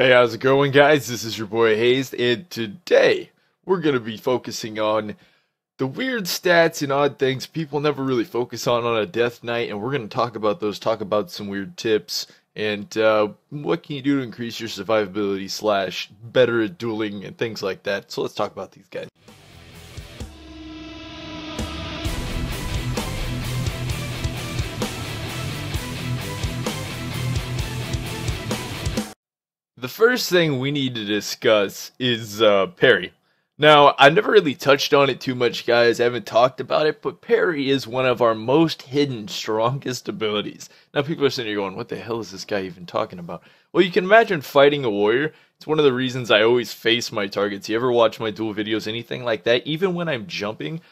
Hey, how's it going, guys? This is your boy Hazzed, and today we're going to be focusing on the weird stats and odd things people never really focus on a death knight, and we're going to talk about those, talk about some weird tips, and what can you do to increase your survivability slash better at dueling and things like that. So let's talk about these guys. The first thing we need to discuss is parry. Now, I've never really touched on it too much, guys. I haven't talked about it, but parry is one of our most hidden, strongest abilities. Now, people are sitting here going, what the hell is this guy even talking about? Well, you can imagine fighting a warrior. It's one of the reasons I always face my targets. You ever watch my duel videos, anything like that? Even when I'm jumping,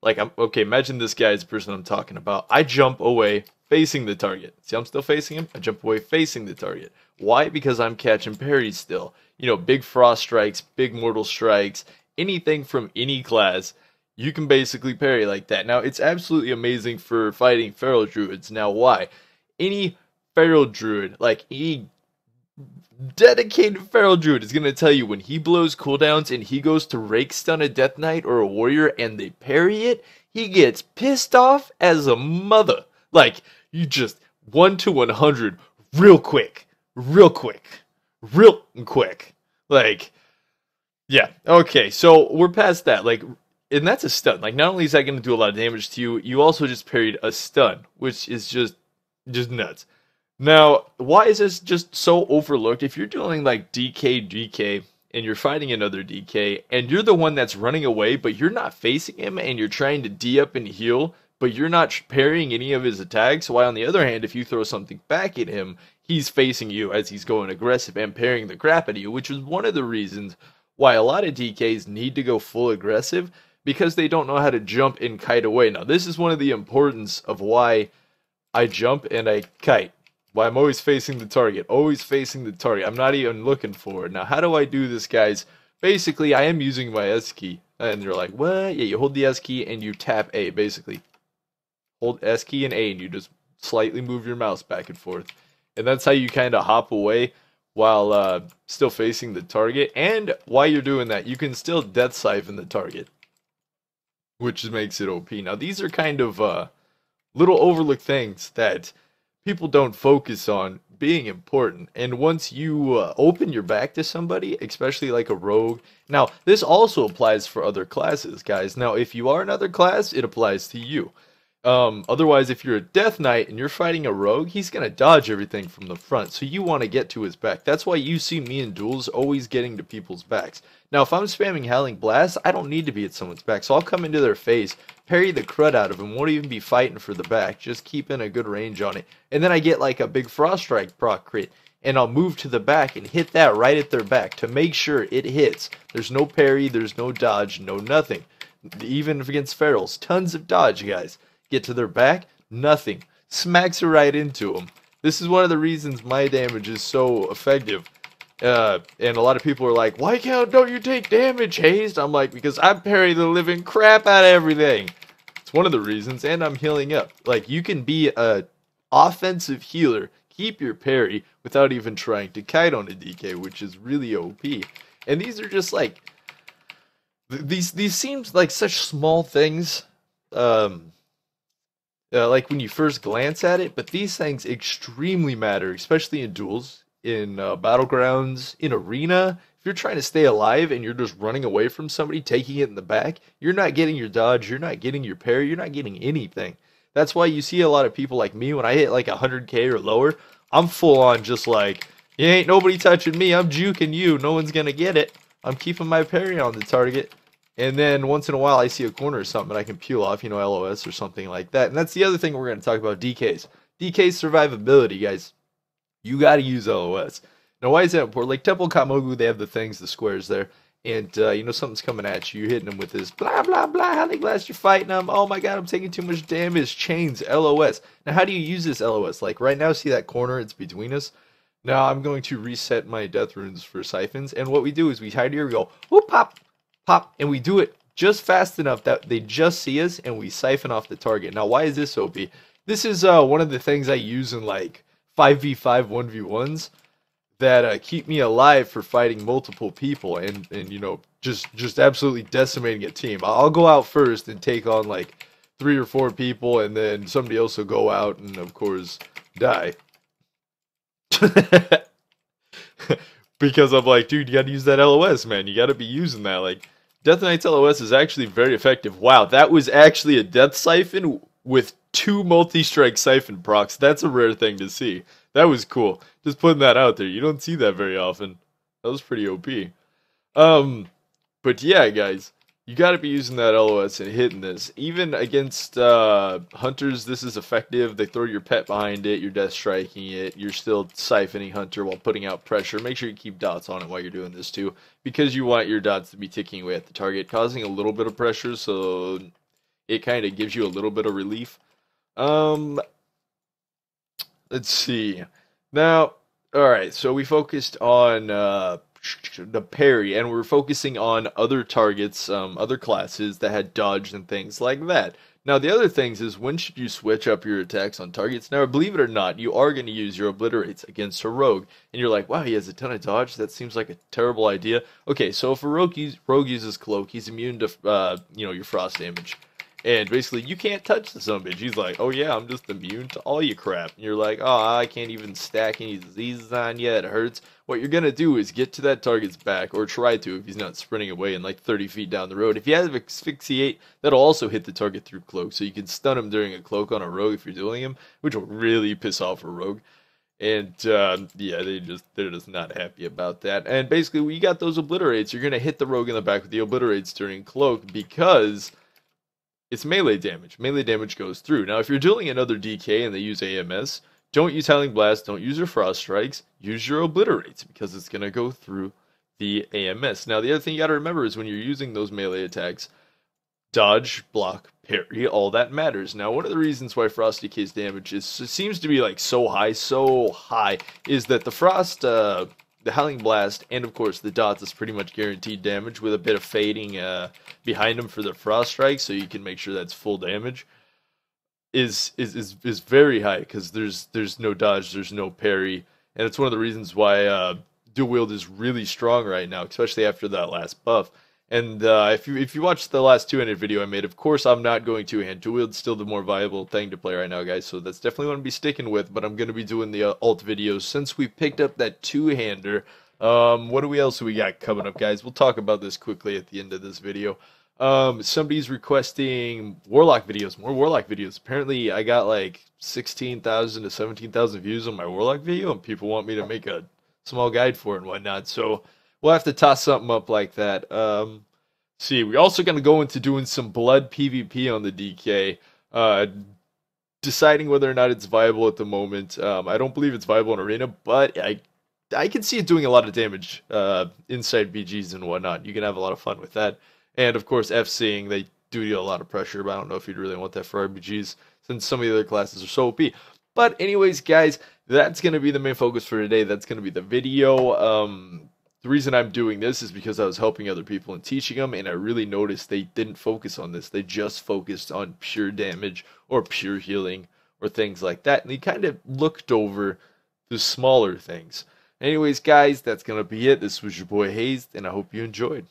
okay, imagine this guy is the person I'm talking about. I jump away facing the target. See, I'm still facing him. I jump away facing the target. Why? Because I'm catching parries still. You know, big frost strikes, big mortal strikes, anything from any class, you can basically parry like that. Now, it's absolutely amazing for fighting feral druids. Now, why? Any feral druid, like any dedicated feral druid, is going to tell you when he blows cooldowns and he goes to rake stun a death knight or a warrior and they parry it, he gets pissed off as a mother. Like, you just 1 to 100 real quick. Real quick. Like, yeah. Okay, so we're past that. Like, and that's a stun. Like, not only is that going to do a lot of damage to you, you also just parried a stun, which is just nuts. Now, why is this just so overlooked? If you're doing like DK, and you're fighting another DK, and you're the one that's running away, but you're not facing him, and you're trying to D up and heal, but you're not parrying any of his attacks, while on the other hand, if you throw something back at him, he's facing you as he's going aggressive and parrying the crap out of you, which is one of the reasons why a lot of DKs need to go full aggressive, because they don't know how to jump and kite away. Now, this is one of the importance of why I jump and I kite. Why I'm always facing the target. I'm not even looking for it. Now, how do I do this, guys? Basically, I am using my S key. And you're like, what? Yeah, you hold the S key and you tap A, basically. Hold S key and A, and you just slightly move your mouse back and forth. And that's how you kind of hop away while still facing the target. And while you're doing that, you can still death siphon the target, which makes it OP. Now, these are kind of little overlooked things that people don't focus on being important. And once you open your back to somebody, especially like a rogue. Now, this also applies for other classes, guys. Now, if you are another class, it applies to you. Otherwise, if you're a death knight and you're fighting a rogue, he's going to dodge everything from the front. So you want to get to his back. That's why you see me in duels always getting to people's backs. Now, if I'm spamming Howling Blast, I don't need to be at someone's back. So I'll come into their face, parry the crud out of him, won't even be fighting for the back, just keeping a good range on it. And then I get like a big Frost Strike proc crit, and I'll move to the back and hit that right at their back to make sure it hits. There's no parry, there's no dodge, no nothing. Even against ferals, tons of dodge, guys. Get to their back, nothing. Smacks her right into them. This is one of the reasons my damage is so effective. And a lot of people are like, why don't you take damage, Hazed? I'm like, because I parry the living crap out of everything. It's one of the reasons, and I'm healing up. Like, you can be a offensive healer, keep your parry, without even trying to kite on a DK, which is really OP. And these are just like, these seem like such small things, like when you first glance at it, but these things extremely matter, especially in duels, in battlegrounds, in arena. If you're trying to stay alive and you're just running away from somebody, taking it in the back, you're not getting your dodge, you're not getting your parry, you're not getting anything. That's why you see a lot of people like me, when I hit like 100k or lower, I'm full on just like, you ain't nobody touching me, I'm juking you, no one's gonna get it. I'm keeping my parry on the target. And then once in a while I see a corner or something and I can peel off, you know, LOS or something like that. And that's the other thing we're going to talk about, DKs. DK survivability, guys. You got to use LOS. Now, why is that important? Like Temple Kamogu, they have the things, the squares there. And, you know, something's coming at you. You're hitting them with this blah, blah, blah. How they glass you're fighting them. Oh, my God, I'm taking too much damage. Chains, LOS. Now, how do you use this LOS? Like, right now, see that corner? It's between us. Now, I'm going to reset my death runes for siphons. And what we do is we hide here, we go, whoop, pop. Pop, and we do it just fast enough that they just see us and we siphon off the target. Now, why is this OP? This is one of the things I use in like 5v5 1v1s. that keep me alive for fighting multiple people and you know just absolutely decimating a team. I'll go out first and take on like 3 or 4 people, and then somebody else will go out and of course die. Because I'm like, dude, you gotta use that LOS, man. You gotta be using that. Like, Death Knight's LOS is actually very effective. Wow, that was actually a Death Siphon with 2 multi-strike Siphon procs. That's a rare thing to see. That was cool. Just putting that out there. You don't see that very often. That was pretty OP. But yeah, guys, you got to be using that LOS and hitting this. Even against hunters, this is effective. They throw your pet behind it, you're death striking it, you're still siphoning hunter while putting out pressure. Make sure you keep dots on it while you're doing this too, because you want your dots to be ticking away at the target, causing a little bit of pressure, so it kind of gives you a little bit of relief. Let's see. Now, alright, so we focused on the parry, and we're focusing on other targets, other classes that had dodge and things like that. Now, the other things is, when should you switch up your attacks on targets? Now, believe it or not, you are going to use your obliterates against a rogue, and you're like, wow, he has a ton of dodge? That seems like a terrible idea. Okay, so if a rogue uses cloak, he's immune to, you know, your frost damage. And basically, you can't touch the son of a bitch. He's like, oh yeah, I'm just immune to all your crap. And you're like, oh, I can't even stack any diseases on you. It hurts. What you're going to do is get to that target's back, or try to if he's not sprinting away in like 30 feet down the road. If you have Asphyxiate, that'll also hit the target through cloak. So you can stun him during a cloak on a rogue if you're dueling him, which will really piss off a rogue. And yeah, they're just not happy about that. And basically, when you got those obliterates, you're going to hit the rogue in the back with the obliterates during cloak, because it's melee damage. Melee damage goes through. Now, if you're dueling another DK and they use AMS, don't use Howling Blast, don't use your Frost Strikes, use your Obliterates, because it's going to go through the AMS. Now, the other thing you got to remember is when you're using those melee attacks, dodge, block, parry, all that matters. Now, one of the reasons why Frost DK's damage seems to be like so high, is that the Frost, the Howling Blast, and of course the dots is pretty much guaranteed damage with a bit of fading behind them for the Frost Strike, so you can make sure that's full damage. Is very high, because there's no dodge, there's no parry, and it's one of the reasons why dual wield is really strong right now, especially after that last buff. And if you watch the last two-handed video I made, of course I'm not going two-hand. Dual wield's still the more viable thing to play right now, guys, so that's definitely what I'm going to be sticking with, but I'm going to be doing the alt videos since we picked up that two-hander. What do we else do we got coming up, guys? We'll talk about this quickly at the end of this video. Somebody's requesting Warlock videos, more Warlock videos. Apparently I got like 16,000 to 17,000 views on my Warlock video, and people want me to make a small guide for it and whatnot, so we'll have to toss something up like that. See, we're also going to go into doing some blood PvP on the DK, deciding whether or not it's viable at the moment. I don't believe it's viable in Arena, but I can see it doing a lot of damage inside BGs and whatnot. You can have a lot of fun with that. And of course, FCing, they do deal a lot of pressure, but I don't know if you'd really want that for RBGs, since some of the other classes are so OP. But anyways, guys, that's going to be the main focus for today. That's going to be the video. The reason I'm doing this is because I was helping other people and teaching them, and I really noticed they didn't focus on this. They just focused on pure damage or pure healing or things like that, and they kind of looked over the smaller things. Anyways, guys, that's going to be it. This was your boy Hazzed, and I hope you enjoyed.